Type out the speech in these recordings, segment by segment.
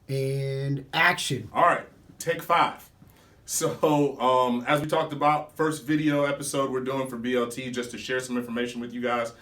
And action. All right, take 5. So, as we talked about, first video episode we're doing for BLT, just to share some information with you guys.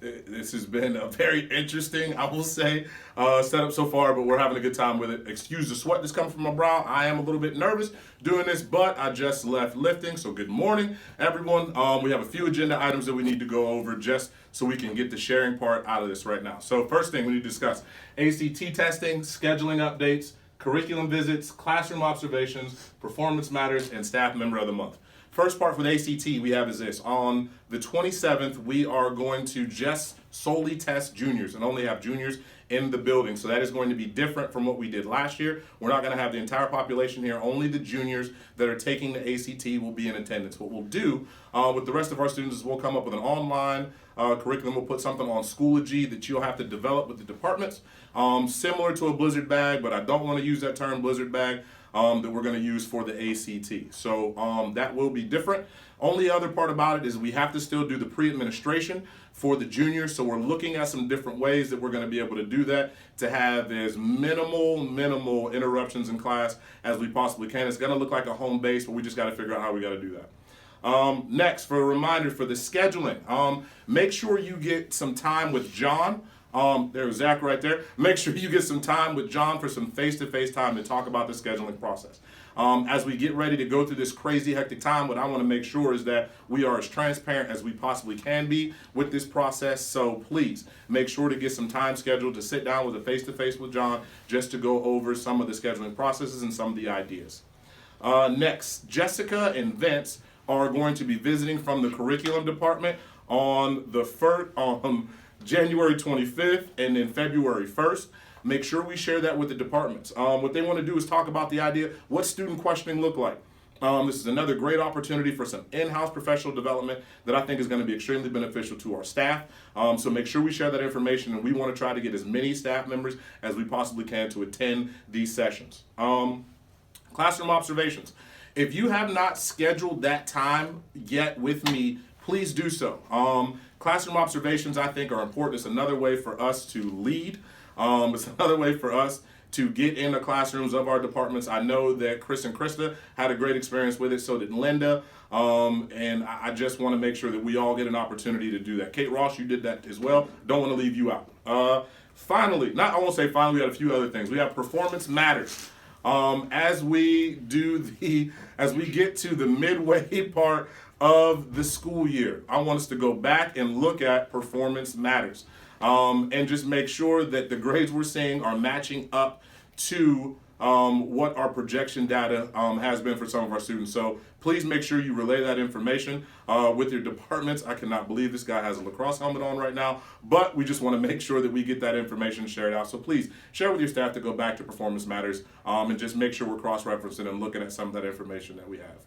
This has been a very interesting, I will say, setup so far, but we're having a good time with it. Excuse the sweat that's coming from my brow. I am a little bit nervous doing this, but I just left lifting, so good morning, everyone. We have a few agenda items that we need to go over just so we can get the sharing part out of this right now. So first thing we need to discuss, ACT testing, scheduling updates, curriculum visits, classroom observations, performance matters, and staff member of the month. First part for the ACT we have is this. On the 27th, we are going to just solely test juniors and only have juniors in the building. So that is going to be different from what we did last year. We're not going to have the entire population here. Only the juniors that are taking the ACT will be in attendance. What we'll do with the rest of our students is we'll come up with an online curriculum. We'll put something on Schoology that you'll have to develop with the departments, similar to a Blizzard bag, but I don't want to use that term Blizzard bag. That we're going to use for the ACT. So that will be different. Only other part about it is we have to still do the pre-administration for the juniors. So we're looking at some different ways that we're going to be able to do that to have as minimal interruptions in class as we possibly can. It's going to look like a home base, but we just got to figure out how we got to do that. Next, for a reminder for the scheduling, make sure you get some time with John. There's Zach right there. Make sure you get some time with John for some face-to-face time to talk about the scheduling process. As we get ready to go through this crazy hectic time, what I want to make sure is that we are as transparent as we possibly can be with this process. So please make sure to get some time scheduled to sit down with a face-to-face with John just to go over some of the scheduling processes and some of the ideas. Next, Jessica and Vince are going to be visiting from the curriculum department on the January 25th and then February 1st. Make sure we share that with the departments. What they want to do is talk about the idea, what student questioning look like. This is another great opportunity for some in-house professional development that I think is going to be extremely beneficial to our staff. So make sure we share that information, and we want to try to get as many staff members as we possibly can to attend these sessions. Classroom observations. If you have not scheduled that time yet with me, please do so. Classroom observations, I think, are important. It's another way for us to lead. It's another way for us to get in the classrooms of our departments. I know that Chris and Krista had a great experience with it, so did Linda. And I just want to make sure that we all get an opportunity to do that. Kate Ross, you did that as well. Don't want to leave you out. Finally, I won't say finally, we got a few other things. We have performance matters. As we get to the midway part of the school year, I want us to go back and look at performance matters, and just make sure that the grades we're seeing are matching up to what our projection data has been for some of our students. So please make sure you relay that information with your departments. I cannot believe this guy has a lacrosse helmet on right now, but we just want to make sure that we get that information shared out. So please share with your staff to go back to Performance Matters and just make sure we're cross-referencing and looking at some of that information that we have.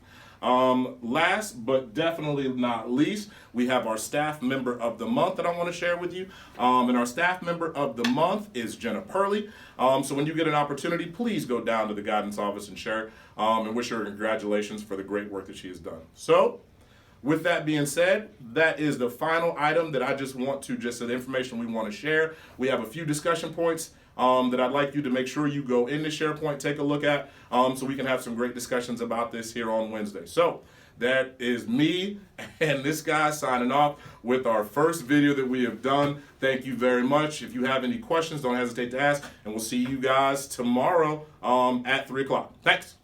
Last but definitely not least, we have our staff member of the month that I want to share with you. And our staff member of the month is Jenna Purley. So when you get an opportunity, please go down to the guidance office and share and wish her congratulations for the great work that she has done. So with that being said, that is the final item that I just want to, the information we want to share. We have a few discussion points that I'd like you to make sure you go into SharePoint, take a look at, so we can have some great discussions about this here on Wednesday. So that is me and this guy signing off with our first video that we have done. Thank you very much. If you have any questions, don't hesitate to ask, and we'll see you guys tomorrow at 3 o'clock. Thanks.